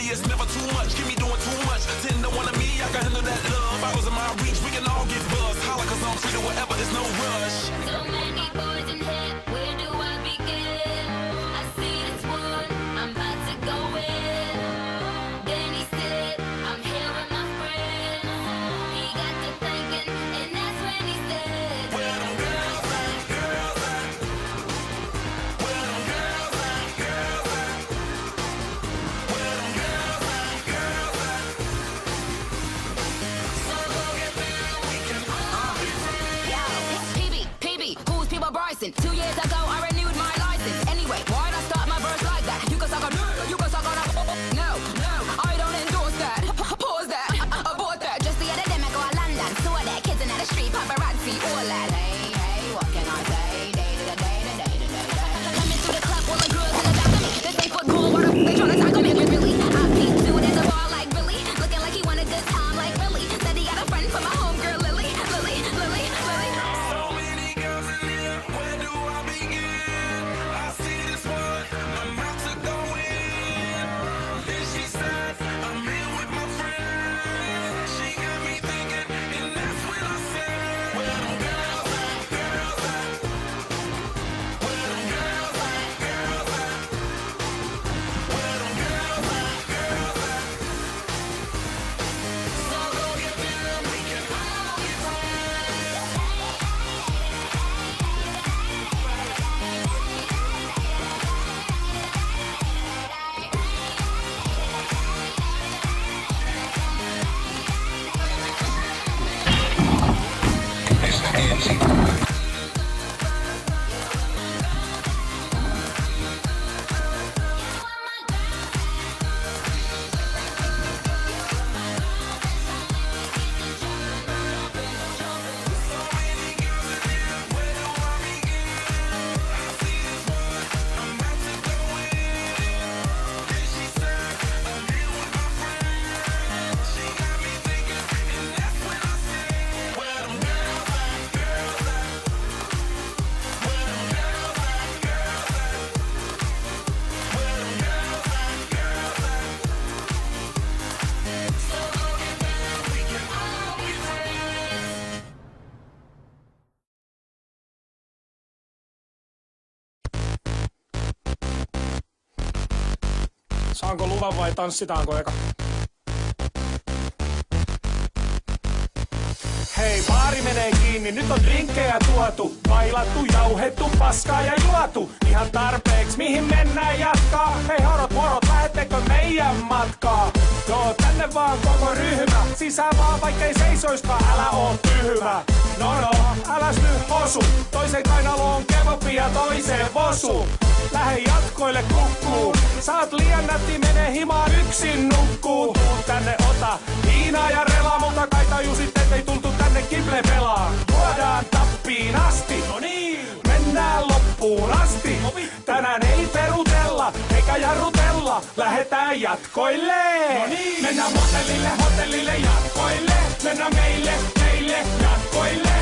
money is never too much. Keep me doing too much. 10 to 1 of me, I can handle that love. Bottles in my reach, we can all get buzzed. Holla, cause I'm free to whatever, there's no rush. So many boys in here, where do I begin? I see this one, I'm about to go in. Then he said, I'm here with my friend. He got to thinking, and that's when he said, Where them girls at, girls at? Where them girls at, girls at? Where them girls at, girls at? So go get down, we can all be friends. yo, PB, who's People Bryson? 2 years ago, I renewed my license. Anyway, why'd I start my verse like that? You can suck on, you can suck on a. No, I don't endorse that. Pause that, abort that. Just the other day, I go to London. Saw that kids in the street, paparazzi, all that. Hey, what can I say? Day to day. Coming through the club, all the girls in the back of me. This ain't football, what up? They tryna tackle me with Billy. I peeked through, there's a bar like Billy. Looking like he wanted good time like Billy. Said he got a friend for my homegirl Lily. So many girls in here, where do I begin? I see this one, I'm about to go in. Then she said, I'm here with my friend. She got me thinking, and that's when I said, where them girls at, girls at? Where them girls at, girls at? Where them girls at, girls at? So go get down, we can all be friends. Saanko luvan vai tanssitaanko eka? Hei, baari menee kiinni, nyt on drinkkejä tuotu. Bailattu, jauhettu, paskaa ja juotu. Ihan tarpeeks, mihin mennään jatkaa? Hei horot, morot, lähettekö meidän matkaa? Joo, tänne vaan koko ryhmä. Sisään vaan, vaikkei seisoiskaan, älä oo tyhmä. No, äläs nyt hosu. Toisen kainaloon kebabbi ja toiseen vosu. Lähde jatkoille kukkuu. Saat liian nätti, mene himaan yksin nukkuu. Tuu tänne, ota viinaa ja relaa, mutta kai tajusit, ettei tultu tänne kiple pelaa. Juodaan tappiin asti, no niin, mennään loppuun asti. Tänään ei perutella, eikä jarrutella, lähetään jatkoille. No niin. Mennään hotellille jatkoille, mennään meille jatkoille.